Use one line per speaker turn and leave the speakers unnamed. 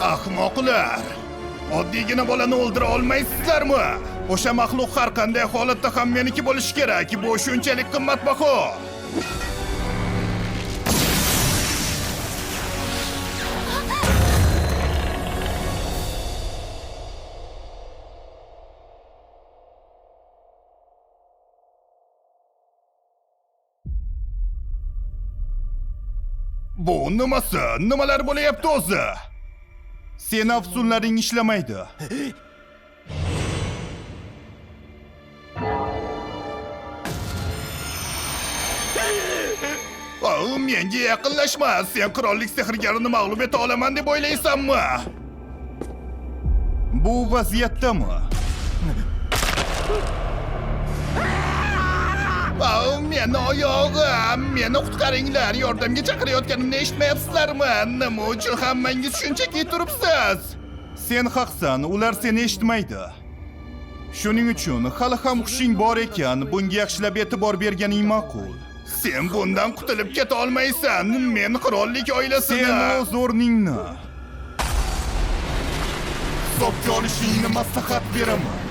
Ahmoqlar! Oddiygina bolani o'ldira olmaysizlarmi? O'sha maxluq har qanday holatda ham meniki bo'lishi kerak. Bu shunchalik qimmatbaho. Bu nimasi? Nimalar bo'layapti o'zi? Sen afsunlaring ishlamaydi. Menga yaqinlashma. Sen qirollik sehrgarini mag'lub eta olaman deb o'ylaysanmi? Bu vaziyatdami? Meni oyog'im, meni qutqaringlar. Yordamga chaqirayotganimni eshitmayapsizlarmi? Nima uchun hammangiz shunchaki turibsiz? Sen haqsan, ular seni eshitmaydi. Shuning uchun hali ham hushing bor ekan, bunga yaxshilab e'tibor berganing ma'qul. Sen bundan qutulib keta olmaysan. Men qirollik oilasini... Sen o'z o'rningni hisobga olishingni maslahat beraman.